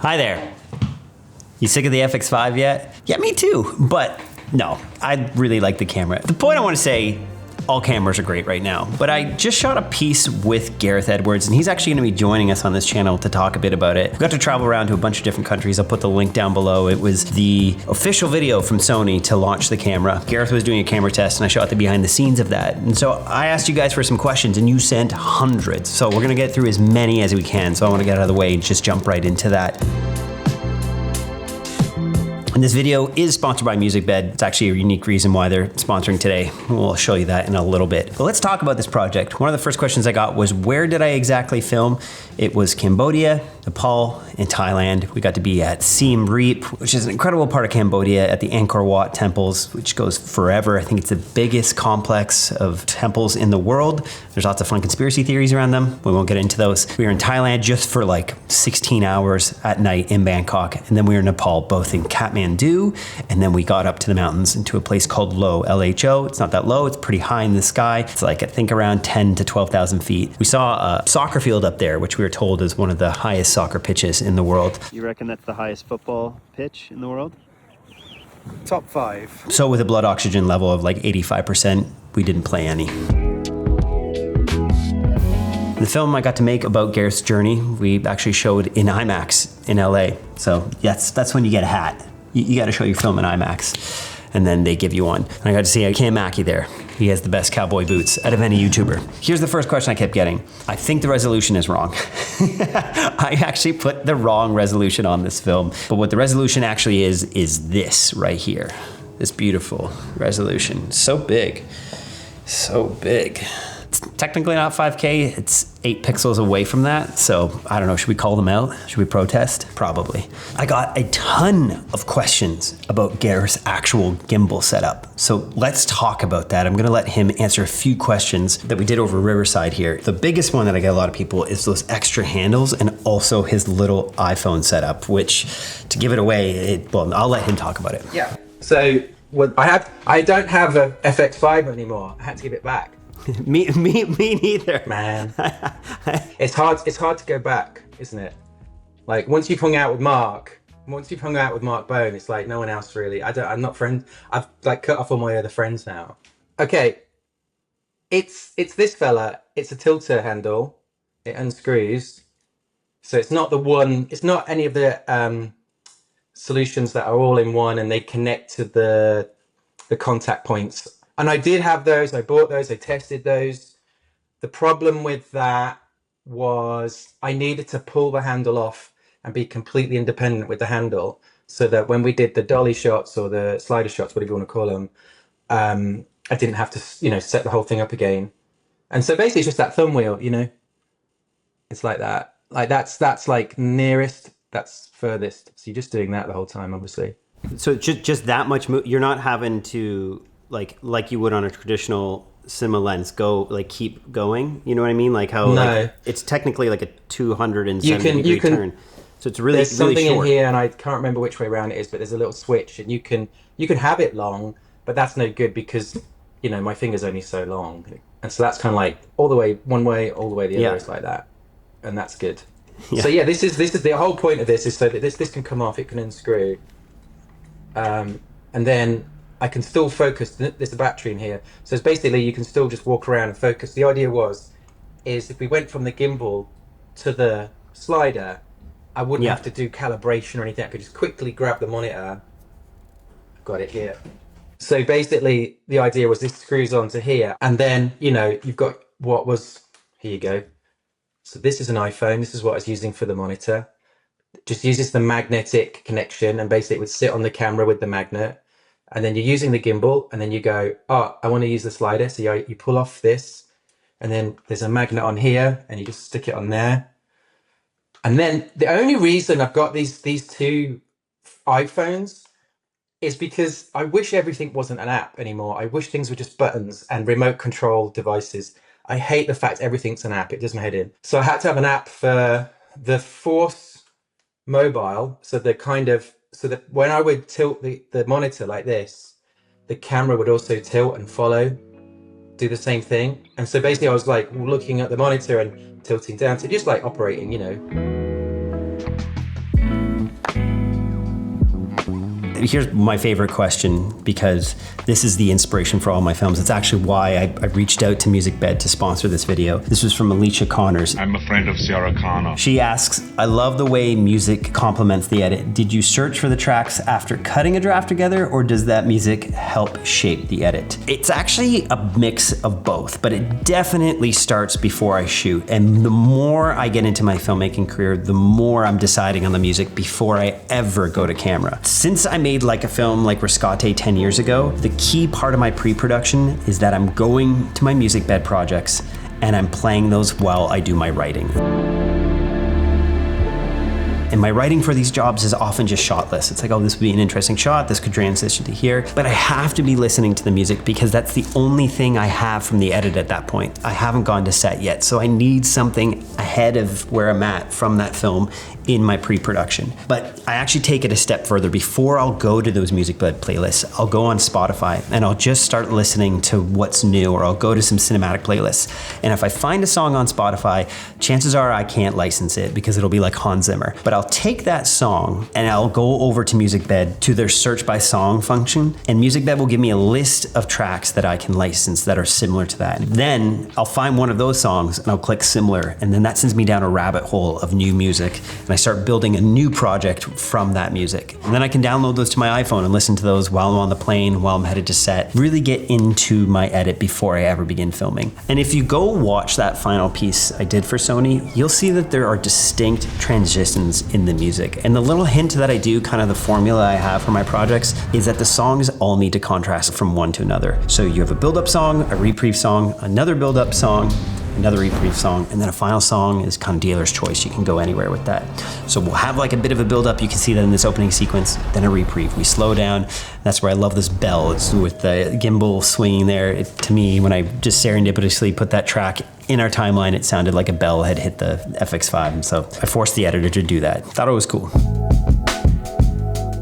Hi there. You sick of the FX5 yet? Yeah, me too, but no, I really like the camera. The point I want to say, all cameras are great right now, but I just shot a piece with Gareth Edwards, and he's actually gonna be joining us on this channel to talk a bit about it. We got to travel around to a bunch of different countries. I'll put the link down below. It was the official video from Sony to launch the camera. Gareth was doing a camera test, and I shot the behind the scenes of that. And so I asked you guys for some questions, and you sent hundreds. So we're gonna get through as many as we can, so I wanna get out of the way and just jump right into that. And this video is sponsored by Musicbed. It's actually a unique reason why they're sponsoring today. We'll show you that in a little bit. But let's talk about this project. One of the first questions I got was, where did I exactly film? It was Cambodia, Nepal, and Thailand. We got to be at Siem Reap, which is an incredible part of Cambodia, at the Angkor Wat temples, which goes forever. I think it's the biggest complex of temples in the world. There's lots of fun conspiracy theories around them. We won't get into those. We were in Thailand just for like 16 hours at night in Bangkok. And then we were in Nepal, both in Kathmandu, and then we got up to the mountains into a place called Low, L-H-O. It's not that low, it's pretty high in the sky. It's like, I think around 10 to 12,000 feet. We saw a soccer field up there, which we were told is one of the highest soccer pitches in the world. You reckon that's the highest football pitch in the world? Top 5. So with a blood oxygen level of like 85%, we didn't play any. The film I got to make about Gareth's journey, we actually showed in IMAX in LA. So yes, that's when you get a hat. You got to show your film in IMAX, and then they give you one. And I got to see Cam Mackey there. He has the best cowboy boots out of any YouTuber. Here's the first question I kept getting. I think the resolution is wrong. I actually put the wrong resolution on this film, but what the resolution actually is this right here. This beautiful resolution. So big, so big. It's technically not 5K, it's 8 pixels away from that. So I don't know, should we call them out? Should we protest? Probably. I got a ton of questions about Gareth's actual gimbal setup. So let's talk about that. I'm gonna let him answer a few questions that we did over Riverside here. The biggest one that I get a lot of people is those extra handles and also his little iPhone setup, which, to give it away, well, I'll let him talk about it. Yeah, so I don't have a FX5 anymore. I had to give it back. me neither. Man, it's hard to go back, isn't it? Like once you've hung out with Mark Bone, it's like no one else really. I'm not friends. I've like cut off all my other friends now. Okay, it's this fella. It's a tilter handle. It unscrews, so it's not any of the solutions that are all in one and they connect to the contact points. And I did have those, I bought those, I tested those. The problem with that was I needed to pull the handle off and be completely independent with the handle, so that when we did the dolly shots or the slider shots, whatever you want to call them, I didn't have to, set the whole thing up again. And so basically it's just that thumb wheel, it's like that. Like that's like nearest, that's furthest. So you're just doing that the whole time, obviously. So just that much, you're not having to, like you would on a traditional cinema lens, keep going, you know what I mean? Like how it's technically like a 270 degree turn. So it's really, there's something really short in here, and I can't remember which way around it is, but there's a little switch, and you can have it long, but that's no good because my finger's only so long, and so that's kind of like all the way one way, all the way the other. It's like that, and that's good. So yeah, this is the whole point of this is so that this can come off, it can unscrew, and then I can still focus. There's a battery in here, so it's basically you can still just walk around and focus. The idea is if we went from the gimbal to the slider, I wouldn't have to do calibration or anything. I could just quickly grab the monitor. I've got it here. So basically, the idea was this screws onto here, and then you've got here you go. So this is an iPhone. This is what I was using for the monitor. Just uses the magnetic connection, and basically it would sit on the camera with the magnet. And then you're using the gimbal, and then you go, oh, I want to use the slider. So you pull off this, and then there's a magnet on here, and you just stick it on there. And then the only reason I've got these two iPhones is because I wish everything wasn't an app anymore. I wish things were just buttons and remote control devices. I hate the fact everything's an app. It does my head in. So I had to have an app for the Force Mobile, so that when I would tilt the monitor like this, the camera would also tilt and follow, do the same thing. And so basically I was like looking at the monitor and tilting down to just like operating, Here's my favorite question, because this is the inspiration for all my films. It's actually why I reached out to Musicbed to sponsor this video. This was from Alicia Connors. I'm a friend of Sarah Connor. She asks, I love the way music complements the edit. Did you search for the tracks after cutting a draft together, or does that music help shape the edit? It's actually a mix of both, but it definitely starts before I shoot. And the more I get into my filmmaking career, the more I'm deciding on the music before I ever go to camera. Since I made like a film like Rescate 10 years ago, the key part of my pre-production is that I'm going to my Musicbed projects and I'm playing those while I do my writing. And my writing for these jobs is often just shot lists. It's like, oh, this would be an interesting shot, this could transition to here. But I have to be listening to the music because that's the only thing I have from the edit at that point. I haven't gone to set yet, so I need something ahead of where I'm at from that film in my pre-production. But I actually take it a step further. Before I'll go to those Musicbed playlists, I'll go on Spotify and I'll just start listening to what's new, or I'll go to some cinematic playlists. And if I find a song on Spotify, chances are I can't license it because it'll be like Hans Zimmer. But I'll take that song and I'll go over to Musicbed to their search by song function, and Musicbed will give me a list of tracks that I can license that are similar to that. Then I'll find one of those songs and I'll click similar, and then that sends me down a rabbit hole of new music. I start building a new project from that music. And then I can download those to my iPhone and listen to those while I'm on the plane, while I'm headed to set. Really get into my edit before I ever begin filming. And if you go watch that final piece I did for Sony, you'll see that there are distinct transitions in the music. And the little hint that I do, kind of the formula I have for my projects, is that the songs all need to contrast from one to another. So you have a build-up song, a reprieve song, another build-up song, another reprieve song, and then a final song is kind of dealer's choice. You can go anywhere with that. So we'll have like a bit of a build up. You can see that in this opening sequence, then a reprieve. We slow down. That's where I love this bell. It's with the gimbal swinging there. To me, when I just serendipitously put that track in our timeline, it sounded like a bell had hit the FX5. And so I forced the editor to do that. Thought it was cool.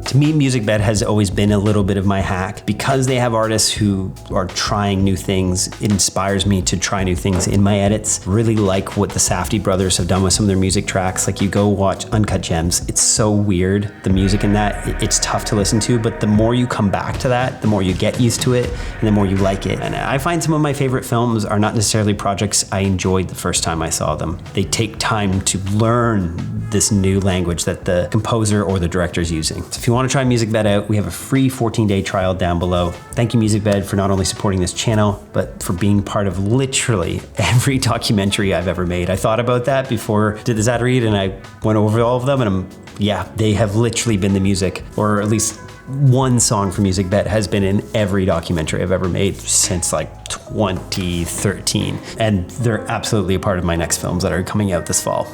To me, Musicbed has always been a little bit of my hack. Because they have artists who are trying new things, it inspires me to try new things in my edits. Really like what the Safdie brothers have done with some of their music tracks. Like, you go watch Uncut Gems, it's so weird, the music in that, it's tough to listen to, but the more you come back to that, the more you get used to it, and the more you like it. And I find some of my favorite films are not necessarily projects I enjoyed the first time I saw them. They take time to learn this new language that the composer or the director is using. So if you want to try Musicbed out, we have a free 14-day trial down below. Thank you, Musicbed, for not only supporting this channel, but for being part of literally every documentary I've ever made. I thought about that before I did this ad read, and I went over all of them, and yeah, they have literally been the music, or at least one song from Musicbed has been in every documentary I've ever made since like 2013. And they're absolutely a part of my next films that are coming out this fall.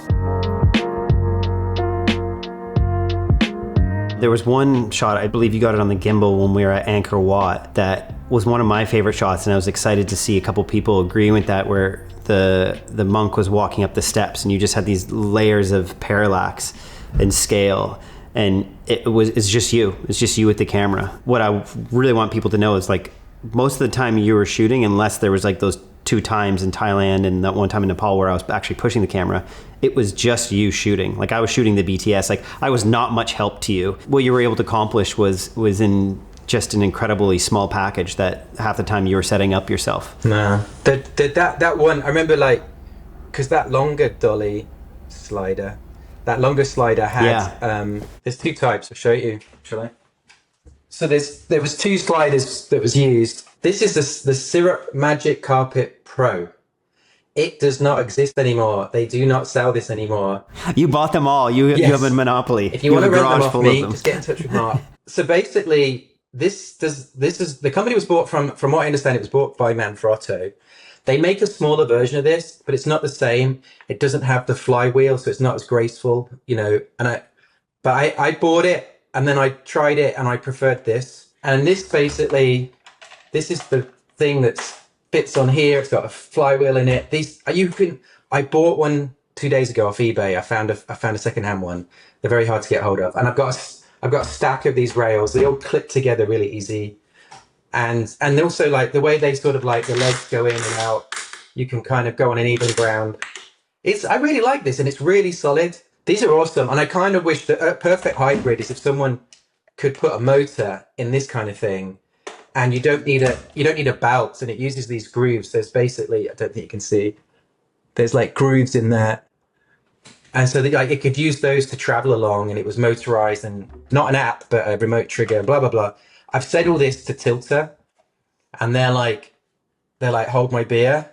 There was one shot, I believe you got it on the gimbal when we were at Angkor Wat, that was one of my favorite shots, and I was excited to see a couple people agree with that, where the monk was walking up the steps and you just had these layers of parallax and scale, and it's just you with the camera. What I really want people to know is, like, most of the time you were shooting, unless there was like those 2 times in Thailand and that one time in Nepal where I was actually pushing the camera, it was just you shooting. Like, I was shooting the BTS, like I was not much help to you. What you were able to accomplish was in just an incredibly small package that half the time you were setting up yourself. Nah, that one, I remember, like, because that longer dolly slider, that longer slider had, there's 2 types, I'll show you, shall I? So there was 2 sliders that was used. This is the Syrup Magic Carpet Pro. It does not exist anymore. They do not sell this anymore. You bought them all. You have a monopoly. If you want to rent them off me, just get in touch with Mark. So basically, this is the company was bought from what I understand, it was bought by Manfrotto. They make a smaller version of this, but it's not the same. It doesn't have the flywheel, so it's not as graceful, you know. But I bought it, and then I tried it, and I preferred this. And this basically, this is the thing that fits on here. It's got a flywheel in it. I bought one 2 days ago off eBay. I found a secondhand one. They're very hard to get hold of, and I've got a stack of these rails. They all clip together really easy. And also, like, the way they sort of, like, the legs go in and out, you can kind of go on an even ground. I really like this, and it's really solid. These are awesome. And I kind of wish that a perfect hybrid is if someone could put a motor in this kind of thing, and you don't need a belt, and it uses these grooves. There's basically, I don't think you can see, there's like grooves in there. And so it could use those to travel along, and it was motorized, and not an app, but a remote trigger, blah, blah, blah. I've said all this to Tilter, and they're like, hold my beer.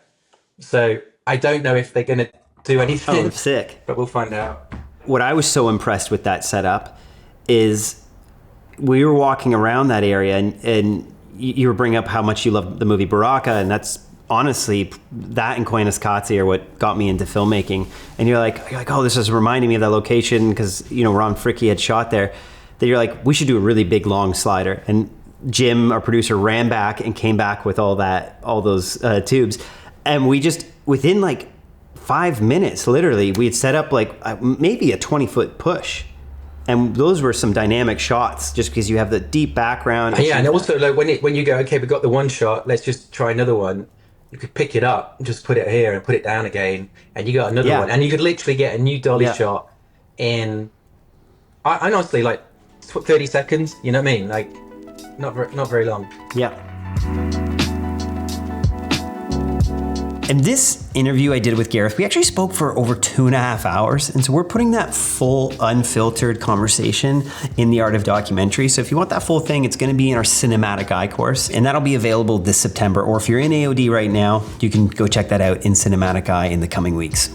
So I don't know if they're going to do anything. Oh, sick. But we'll find out. What I was so impressed with that setup is we were walking around that area, and you were bringing up how much you love the movie Baraka, and that's honestly, that and Koyaanisqatsi are what got me into filmmaking. And you're like, oh, this is reminding me of that location because, Ron Fricke had shot there. That you're like, we should do a really big, long slider. And Jim, our producer, ran back and came back with all those tubes. And we just, within like 5 minutes, literally, we had set up like maybe a 20-foot push. And those were some dynamic shots just because you have the deep background. Yeah, and also like when you go, okay, we got the one shot, let's just try another one. You could pick it up and just put it here and put it down again, and you got another one. And you could literally get a new dolly shot in, I honestly, like 30 seconds. You know what I mean? Like, not very long. Yeah. And this interview I did with Gareth, we actually spoke for over 2.5 hours. And so we're putting that full unfiltered conversation in the Art of Documentary. So if you want that full thing, it's going to be in our Cinematic Eye course, and that'll be available this September. Or if you're in AOD right now, you can go check that out in Cinematic Eye in the coming weeks.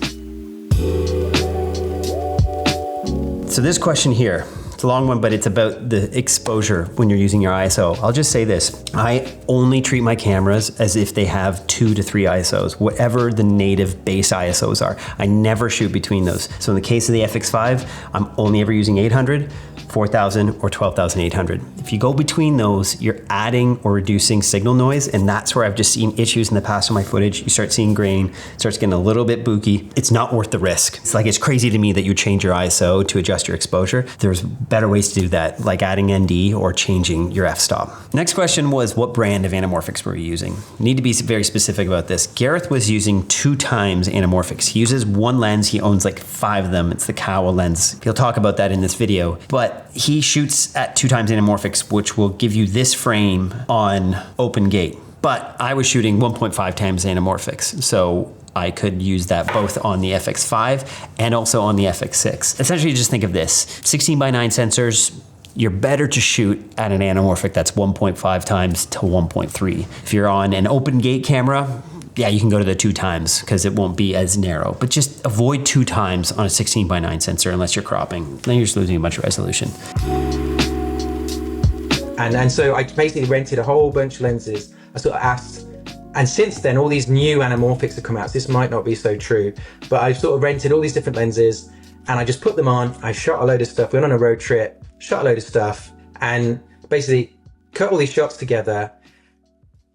So this question here, it's a long one, but it's about the exposure when you're using your ISO. I'll just say this. I only treat my cameras as if they have 2 to 3 ISOs, whatever the native base ISOs are. I never shoot between those. So in the case of the FX5, I'm only ever using 800, 4000, or 12,800. If you go between those, you're adding or reducing signal noise, and that's where I've just seen issues in the past with my footage. You start seeing grain, it starts getting a little bit booky. It's not worth the risk. It's crazy to me that you change your ISO to adjust your exposure. There's better ways to do that, like adding ND or changing your f-stop. Next question was, what brand of anamorphics were you using? You need to be very specific about this. Gareth was using 2 times anamorphics. He uses one lens. He owns like 5 of them. It's the Kawa lens. He'll talk about that in this video, but he shoots at 2 times anamorphics, which will give you this frame on open gate. But I was shooting 1.5 times anamorphics, so I could use that both on the FX5 and also on the FX6. Essentially, just think of this. 16 by 9 sensors, you're better to shoot at an anamorphic that's 1.5 times to 1.3. If you're on an open gate camera, yeah, you can go to the 2 times because it won't be as narrow, but just avoid 2 times on a 16 by 9 sensor unless you're cropping. Then you're just losing a bunch of resolution. And so I basically rented a whole bunch of lenses. I sort of asked, and since then all these new anamorphics have come out. So this might not be so true, but I sort of rented all these different lenses and I just put them on. I shot a load of stuff, went on a road trip, shot a load of stuff, and basically cut all these shots together,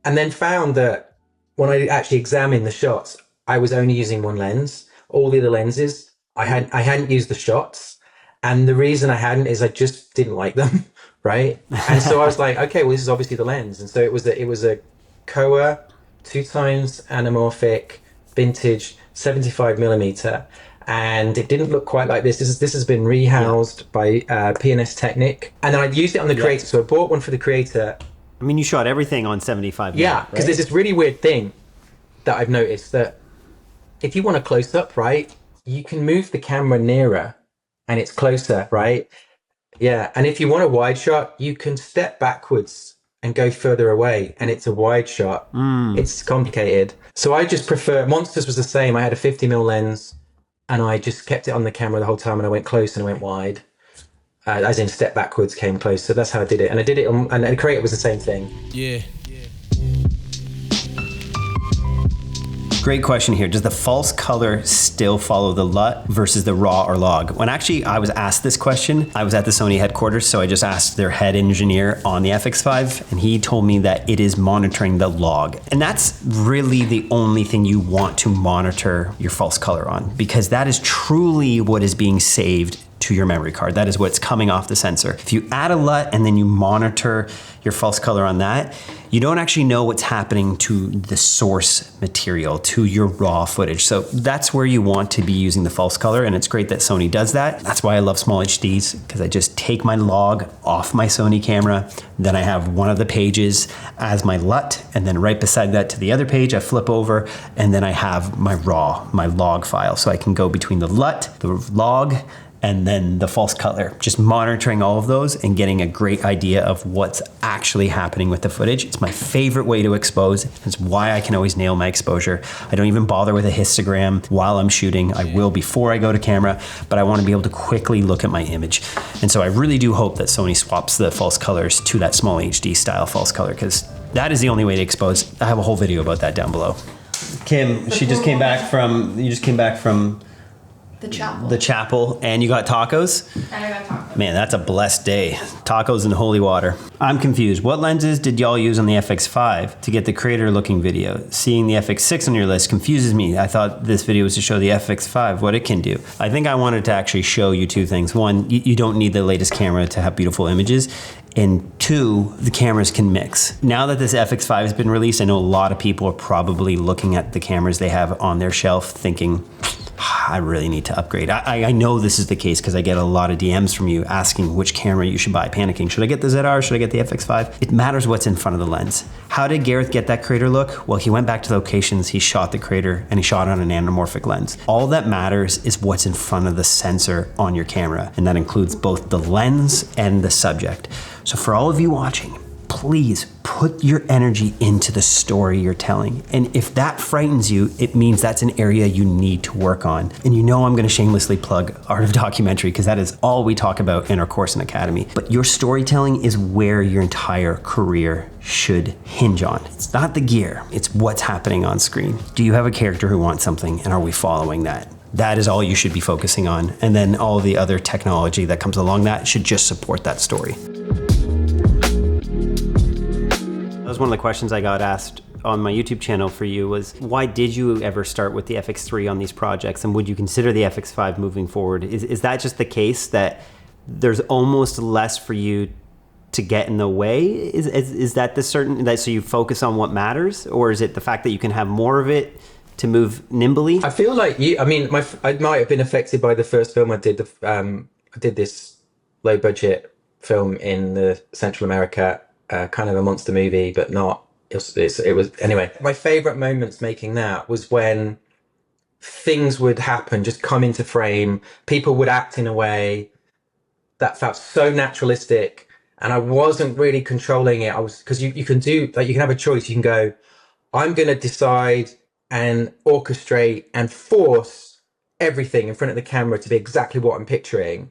and then found that when I actually examined the shots, I was only using one lens. All the other lenses, I hadn't used the shots. And the reason I hadn't is I just didn't like them, right? And so I was like, okay, well, this is obviously the lens. And so it was a Kowa 2 times anamorphic vintage 75mm. And it didn't look quite like this. This has been rehoused by PNS Technic. And then I used it on the Creator. So I bought one for the Creator. I mean, you shot everything on 75mm. Yeah, because there's this really weird thing that I've noticed that if you want a close up, right, you can move the camera nearer and it's closer, right? Yeah, and if you want a wide shot, you can step backwards and go further away and it's a wide shot. It's complicated. So I just prefer, Monsters was the same. I had a 50mm lens and I just kept it on the camera the whole time, and I went close and I went wide. As in step backwards, came close. So that's how I did it. And I did it on, and Creator was the same thing. Yeah. Great question here. Does the false color still follow the LUT versus the RAW or log? When actually I was asked this question, I was at the Sony headquarters, so I just asked their head engineer on the FX5, and he told me that it is monitoring the log. And that's really the only thing you want to monitor your false color on, because that is truly what is being saved to your memory card. That is what's coming off the sensor. If you add a LUT and then you monitor your false color on that, you don't actually know what's happening to the source material, to your raw footage. So that's where you want to be using the false color, and it's great that Sony does that. That's why I love small HDs, because I just take my log off my Sony camera, then I have one of the pages as my LUT, and then right beside that to the other page, I flip over, and then I have my raw, my log file. So I can go between the LUT, the log, and then the false color, just monitoring all of those and getting a great idea of what's actually happening with the footage. It's my favorite way to expose. It's why I can always nail my exposure. I don't even bother with a histogram while I'm shooting. I will before I go to camera, but I want to be able to quickly look at my image. And so I really do hope that Sony swaps the false colors to that small HD style false color, because that is the only way to expose. I have a whole video about that down below. Kim, you just came back from the chapel, and you got tacos? I got tacos. Man, that's a blessed day. Tacos and holy water. I'm confused. What lenses did y'all use on the FX5 to get the creator looking video? Seeing the FX6 on your list confuses me. I thought this video was to show the FX5, what it can do. I think I wanted to actually show you two things. One, you don't need the latest camera to have beautiful images. And two, the cameras can mix. Now that this FX5 has been released, I know a lot of people are probably looking at the cameras they have on their shelf thinking, I really need to upgrade. I know this is the case because I get a lot of DMs from you asking which camera you should buy, panicking. Should I get the ZR? Should I get the FX5? It matters what's in front of the lens. How did Gareth get that crater look? Well, he went back to locations, he shot the crater, and he shot on an anamorphic lens. All that matters is what's in front of the sensor on your camera, and that includes both the lens and the subject. So for all of you watching, please put your energy into the story you're telling. And if that frightens you, it means that's an area you need to work on. And you know I'm gonna shamelessly plug Art of Documentary because that is all we talk about in our course in Academy. But your storytelling is where your entire career should hinge on. It's not the gear, it's what's happening on screen. Do you have a character who wants something, and are we following that? That is all you should be focusing on. And then all the other technology that comes along that should just support that story. That was one of the questions I got asked on my YouTube channel for you was, why did you ever start with the FX3 on these projects, and would you consider the FX5 moving forward? Is that just the case that there's almost less for you to get in the way? Is that the certain, that so you focus on what matters, or is it the fact that you can have more of it to move nimbly? I feel like I might have been affected by the first film I did. I did this low budget film in the Central America, kind of a monster movie, but not. It was anyway. My favorite moments making that was when things would happen, just come into frame. People would act in a way that felt so naturalistic, and I wasn't really controlling it. Because you can do, like, you can have a choice. You can go, I'm going to decide and orchestrate and force everything in front of the camera to be exactly what I'm picturing.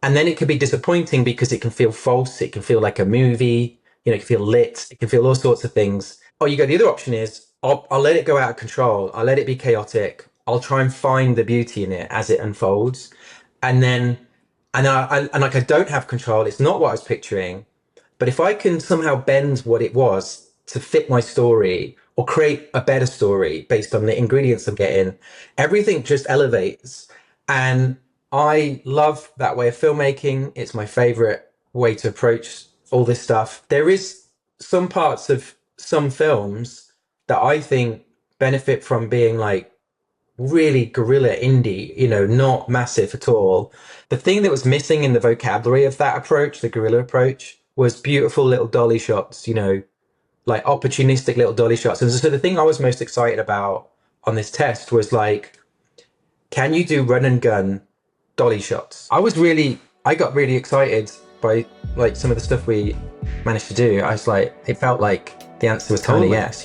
And then it can be disappointing because it can feel false. It can feel like a movie, it can feel lit. It can feel all sorts of things. Or you go, the other option is I'll let it go out of control. I'll let it be chaotic. I'll try and find the beauty in it as it unfolds. And I don't have control. It's not what I was picturing. But if I can somehow bend what it was to fit my story, or create a better story based on the ingredients I'm getting, everything just elevates. And I love that way of filmmaking. It's my favorite way to approach all this stuff. There is some parts of some films that I think benefit from being like really guerrilla indie, not massive at all. The thing that was missing in the vocabulary of that approach, the guerrilla approach, was beautiful little dolly shots, like opportunistic little dolly shots. And so the thing I was most excited about on this test was like, can you do run and gun dolly shots? I got really excited by like some of the stuff we managed to do. I was like, it felt like the answer was kind of yes,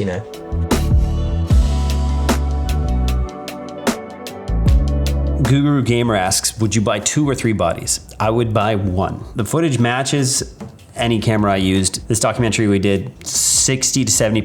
Guru Gamer asks, would you buy 2 or 3 bodies? I would buy 1. The footage matches any camera I used. This documentary we did 60 to 70%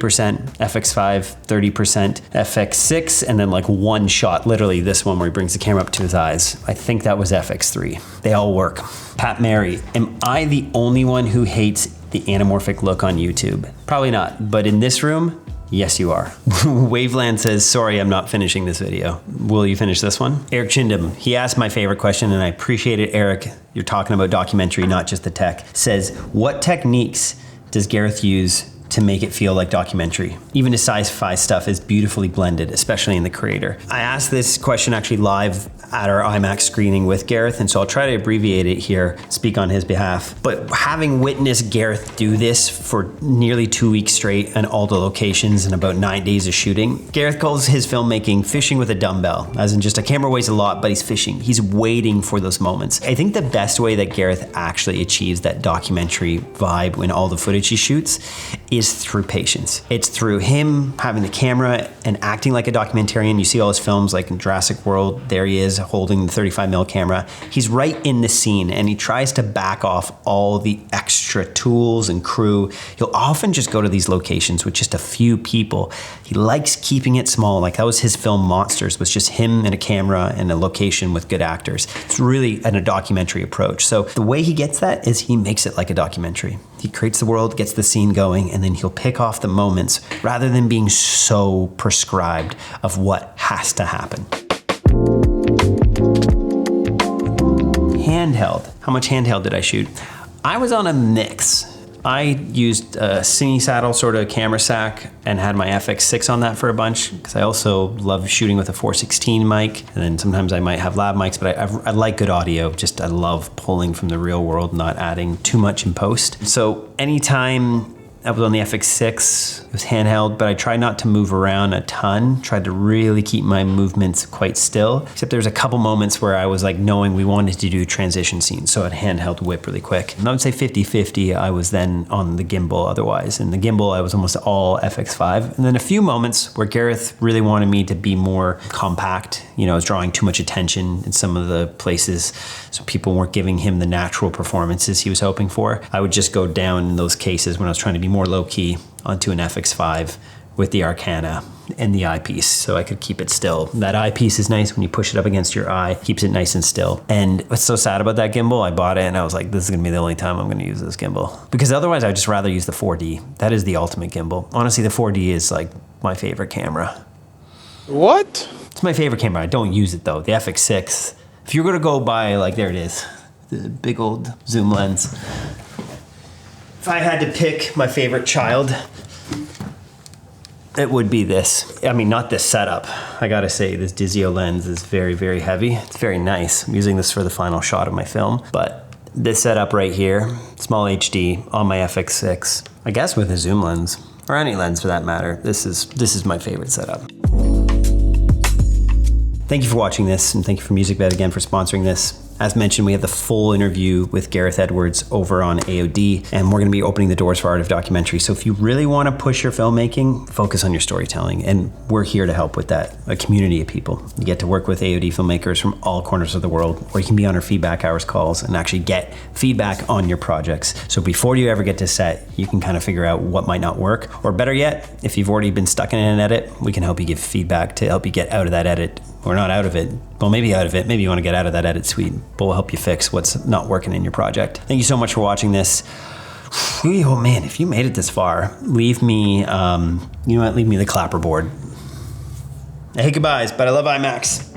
FX5, 30% FX6, and then like one shot, literally this one where he brings the camera up to his eyes. I think that was FX3. They all work. Pat Mary, am I the only one who hates the anamorphic look on YouTube? Probably not, but in this room, Yes, you are. Waveland says, sorry, I'm not finishing this video. Will you finish this one? Eric Chindam, he asked my favorite question, and I appreciate it, Eric. You're talking about documentary, not just the tech. Says, what techniques does Gareth use to make it feel like documentary? Even his sci-fi stuff is beautifully blended, especially in The Creator. I asked this question actually live at our IMAX screening with Gareth, and so I'll try to abbreviate it here, speak on his behalf. But having witnessed Gareth do this for nearly 2 weeks straight and all the locations and about 9 days of shooting, Gareth calls his filmmaking fishing with a dumbbell, as in just a camera weighs a lot, but he's fishing. He's waiting for those moments. I think the best way that Gareth actually achieves that documentary vibe in all the footage he shoots is through patience. It's through him having the camera and acting like a documentarian. You see all his films like in Jurassic World, there he is holding the 35mm camera. He's right in the scene and he tries to back off all the extra tools and crew. He'll often just go to these locations with just a few people. He likes keeping it small. Like that was his film Monsters, was just him and a camera and a location with good actors. It's really a documentary approach. So the way he gets that is he makes it like a documentary. He creates the world, gets the scene going, and then he'll pick off the moments rather than being so prescribed of what has to happen. Handheld. How much handheld did I shoot? I was on a mix. I used a cine saddle sort of camera sack and had my FX5 on that for a bunch because I also love shooting with a 416 mic, and then sometimes I might have lab mics, but I like good audio. Just I love pulling from the real world, not adding too much in post. So anytime I was on the FX6, it was handheld, but I tried not to move around a ton, tried to really keep my movements quite still, except there's a couple moments where I was like knowing we wanted to do transition scenes, so I'd handheld whip really quick. And I would say 50-50, I was then on the gimbal otherwise. And the gimbal, I was almost all FX5. And then a few moments where Gareth really wanted me to be more compact. You know, I was drawing too much attention in some of the places, so people weren't giving him the natural performances he was hoping for. I would just go down in those cases when I was trying to be more low-key onto an FX5 with the Arcana and the eyepiece, so I could keep it still. That eyepiece is nice when you push it up against your eye, keeps it nice and still. And what's so sad about that gimbal, I bought it and I was like, this is gonna be the only time I'm gonna use this gimbal. Because otherwise I'd just rather use the 4D. That is the ultimate gimbal. Honestly, the 4D is like my favorite camera. What? It's my favorite camera. I don't use it though. The FX6. If you're gonna go buy, like, there it is, the big old zoom lens. If I had to pick my favorite child, it would be this. I mean, not this setup. I gotta say, this Dizio lens is very, very heavy. It's very nice. I'm using this for the final shot of my film, but this setup right here, small HD on my FX6, I guess with a zoom lens, or any lens for that matter, this is my favorite setup. Thank you for watching this, and thank you for Musicbed again for sponsoring this. As mentioned, we have the full interview with Gareth Edwards over on AOD, and we're gonna be opening the doors for Art of Documentary. So if you really wanna push your filmmaking, focus on your storytelling, and we're here to help with that, a community of people. You get to work with AOD filmmakers from all corners of the world, or you can be on our feedback hours calls and actually get feedback on your projects. So before you ever get to set, you can kind of figure out what might not work, or better yet, if you've already been stuck in an edit, we can help you give feedback to help you get out of that edit, or not out of it. Well, maybe out of it. Maybe you want to get out of that edit suite, but we'll help you fix what's not working in your project. Thank you so much for watching this. Oh man, if you made it this far, leave me, you know what, leave me the clapper board. Hey, goodbyes, but I love IMAX.